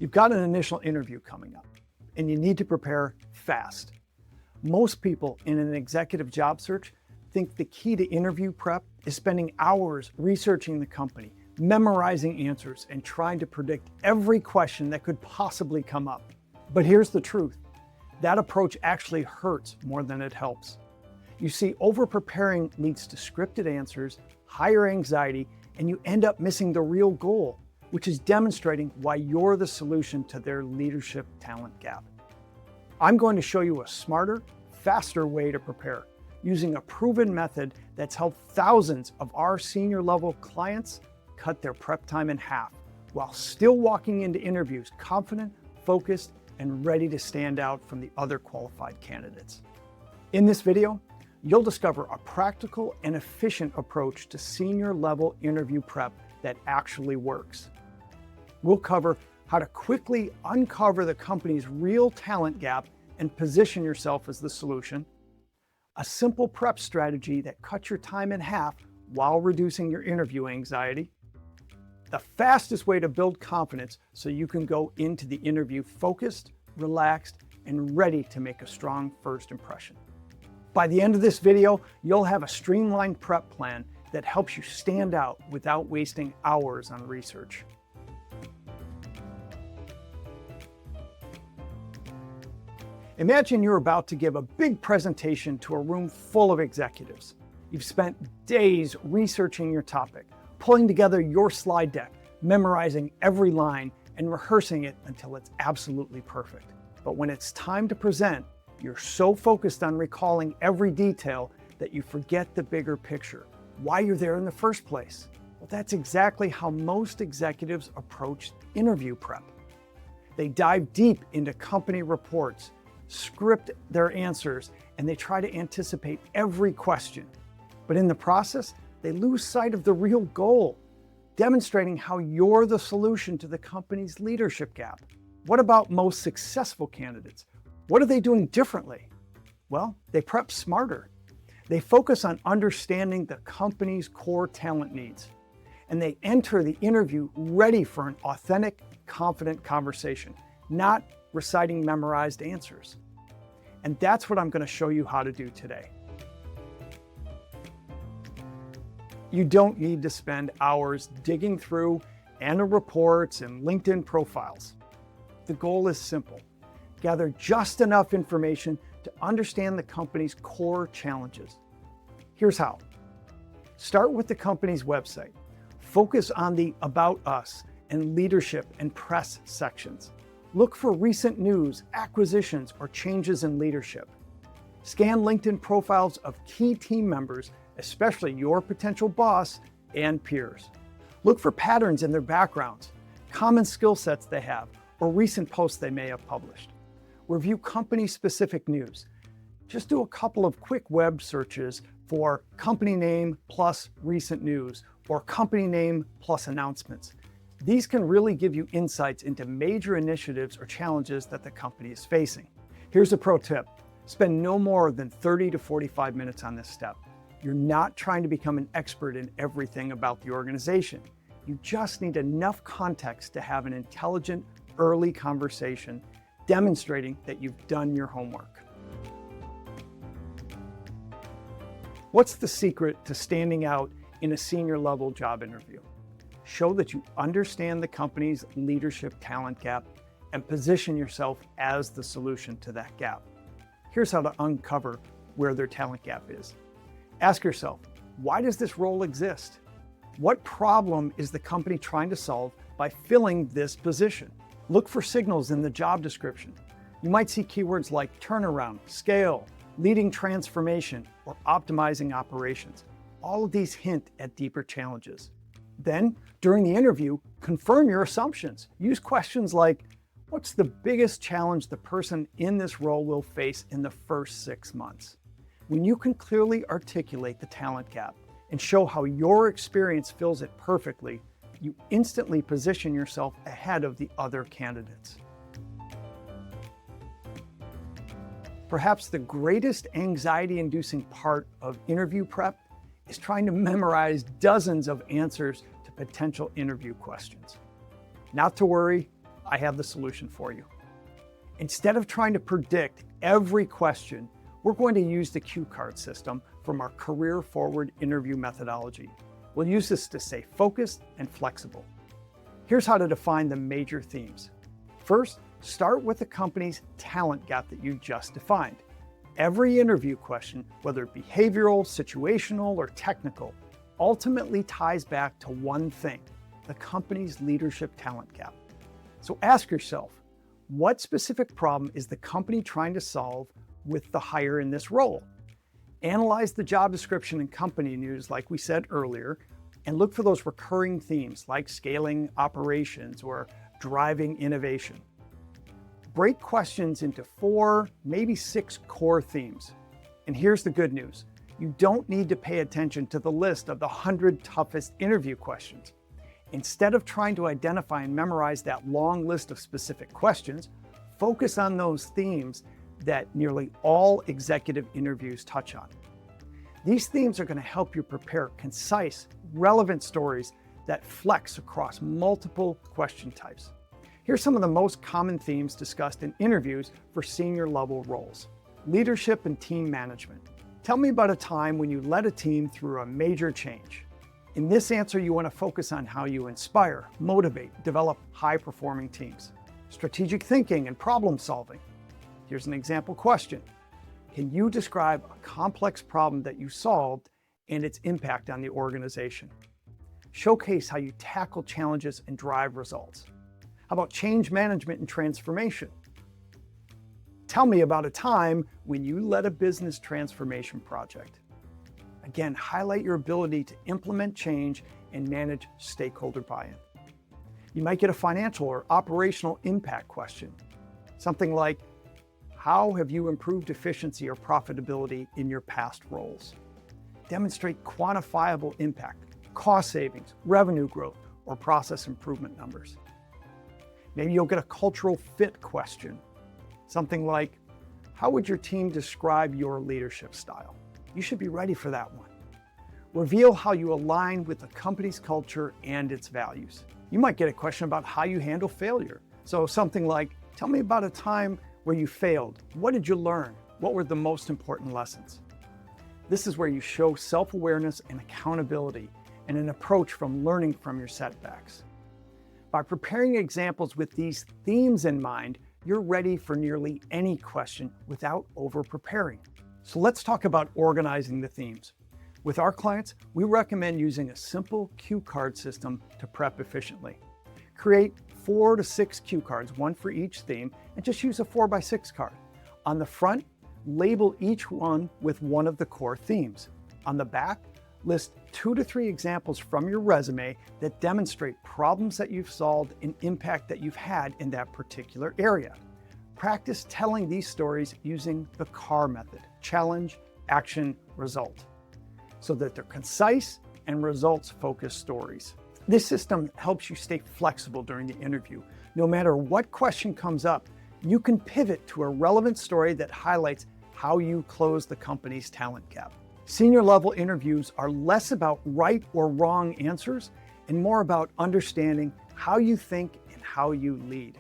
You've got an initial interview coming up, and you need to prepare fast. Most people in an executive job search think the key to interview prep is spending hours researching the company, memorizing answers, and trying to predict every question that could possibly come up. But here's the truth. That approach actually hurts more than it helps. You see, over-preparing leads to scripted answers, higher anxiety, and you end up missing the real goal, which is demonstrating why you're the solution to their leadership talent gap. I'm going to show you a smarter, faster way to prepare, using a proven method that's helped thousands of our senior level clients cut their prep time in half, while still walking into interviews confident, focused, and ready to stand out from the other qualified candidates. In this video, you'll discover a practical and efficient approach to senior level interview prep that actually works. We'll cover how to quickly uncover the company's real talent gap and position yourself as the solution, a simple prep strategy that cuts your time in half while reducing your interview anxiety, the fastest way to build confidence so you can go into the interview focused, relaxed, and ready to make a strong first impression. By the end of this video, you'll have a streamlined prep plan that helps you stand out without wasting hours on research. Imagine you're about to give a big presentation to a room full of executives. You've spent days researching your topic, pulling together your slide deck, memorizing every line, and rehearsing it until it's absolutely perfect. But when it's time to present, you're so focused on recalling every detail that you forget the bigger picture, why you're there in the first place. Well, that's exactly how most executives approach interview prep. They dive deep into company reports, script their answers, and they try to anticipate every question. But in the process, they lose sight of the real goal, demonstrating how you're the solution to the company's leadership gap. What about most successful candidates? What are they doing differently? Well, they prep smarter. They focus on understanding the company's core talent needs, and they enter the interview ready for an authentic, confident conversation, not reciting memorized answers. And that's what I'm going to show you how to do today. You don't need to spend hours digging through annual reports and LinkedIn profiles. The goal is simple. Gather just enough information to understand the company's core challenges. Here's how. Start with the company's website. Focus on the About Us and Leadership and Press sections. Look for recent news, acquisitions, or changes in leadership. Scan LinkedIn profiles of key team members, especially your potential boss and peers. Look for patterns in their backgrounds, common skill sets they have, or recent posts they may have published. Review company-specific news. Just do a couple of quick web searches for company name plus recent news or company name plus announcements. These can really give you insights into major initiatives or challenges that the company is facing. Here's a pro tip. Spend no more than 30 to 45 minutes on this step. You're not trying to become an expert in everything about the organization. You just need enough context to have an intelligent, early conversation demonstrating that you've done your homework. What's the secret to standing out in a senior level job interview? Show that you understand the company's leadership talent gap and position yourself as the solution to that gap. Here's how to uncover where their talent gap is. Ask yourself, why does this role exist? What problem is the company trying to solve by filling this position? Look for signals in the job description. You might see keywords like turnaround, scale, leading transformation, or optimizing operations. All of these hint at deeper challenges. Then, during the interview, confirm your assumptions. Use questions like, what's the biggest challenge the person in this role will face in the first 6 months? When you can clearly articulate the talent gap and show how your experience fills it perfectly, you instantly position yourself ahead of the other candidates. Perhaps the greatest anxiety-inducing part of interview prep is trying to memorize dozens of answers to potential interview questions. Not to worry, I have the solution for you. Instead of trying to predict every question, we're going to use the cue card system from our career forward interview methodology. We'll use this to stay focused and flexible. Here's how to define the major themes. First, start with the company's talent gap that you just defined. Every interview question, whether behavioral, situational, or technical, ultimately ties back to one thing: the company's leadership talent gap. So ask yourself, what specific problem is the company trying to solve with the hire in this role? Analyze the job description and company news like we said earlier, and look for those recurring themes like scaling operations or driving innovation. Break questions into 4, maybe 6 core themes. And here's the good news. You don't need to pay attention to the list of the 100 toughest interview questions. Instead of trying to identify and memorize that long list of specific questions, focus on those themes that nearly all executive interviews touch on. These themes are going to help you prepare concise, relevant stories that flex across multiple question types. Here's some of the most common themes discussed in interviews for senior level roles. Leadership and team management. Tell me about a time when you led a team through a major change. In this answer, you want to focus on how you inspire, motivate, develop high-performing teams. Strategic thinking and problem solving. Here's an example question. Can you describe a complex problem that you solved and its impact on the organization? Showcase how you tackle challenges and drive results. How about change management and transformation? Tell me about a time when you led a business transformation project. Again, highlight your ability to implement change and manage stakeholder buy-in. You might get a financial or operational impact question. Something like, how have you improved efficiency or profitability in your past roles? Demonstrate quantifiable impact, cost savings, revenue growth, or process improvement numbers. Maybe you'll get a cultural fit question. Something like, how would your team describe your leadership style? You should be ready for that one. Reveal how you align with the company's culture and its values. You might get a question about how you handle failure. So something like, tell me about a time where you failed. What did you learn? What were the most important lessons? This is where you show self-awareness and accountability and an approach from learning from your setbacks. By preparing examples with these themes in mind, you're ready for nearly any question without over-preparing. So let's talk about organizing the themes. With our clients, we recommend using a simple cue card system to prep efficiently. Create 4 to 6 cue cards, one for each theme, and just use a 4x6 card. On the front, label each one with one of the core themes. On the back, list 2 to 3 examples from your resume that demonstrate problems that you've solved and impact that you've had in that particular area. Practice telling these stories using the CAR method: challenge, action, result, so that they're concise and results-focused stories. This system helps you stay flexible during the interview. No matter what question comes up, you can pivot to a relevant story that highlights how you close the company's talent gap. Senior level interviews are less about right or wrong answers and more about understanding how you think and how you lead.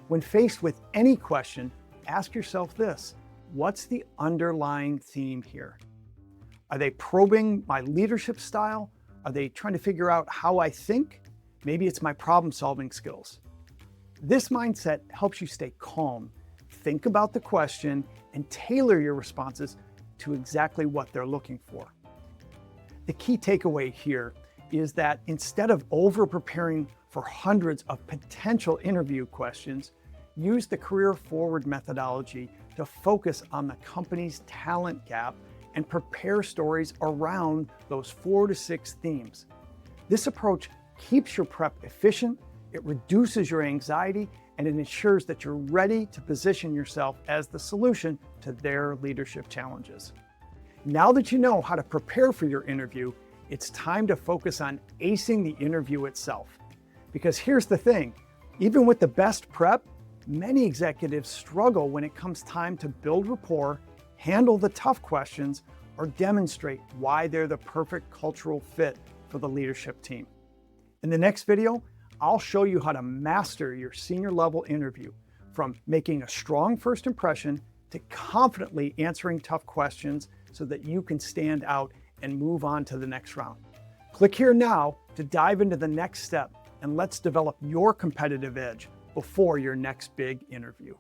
When faced with any question, ask yourself this: what's the underlying theme here? Are they probing my leadership style? Are they trying to figure out how I think? Maybe it's my problem-solving skills. This mindset helps you stay calm, think about the question, and tailor your responses to exactly what they're looking for. The key takeaway here is that instead of over-preparing for hundreds of potential interview questions, use the career forward methodology to focus on the company's talent gap and prepare stories around those 4 to 6 themes. This approach keeps your prep efficient, it reduces your anxiety, and it ensures that you're ready to position yourself as the solution to their leadership challenges. Now that you know how to prepare for your interview, it's time to focus on acing the interview itself. Because here's the thing, even with the best prep, many executives struggle when it comes time to build rapport, handle the tough questions, or demonstrate why they're the perfect cultural fit for the leadership team. In the next video, I'll show you how to master your senior level interview, from making a strong first impression to confidently answering tough questions so that you can stand out and move on to the next round. Click here now to dive into the next step, and let's develop your competitive edge before your next big interview.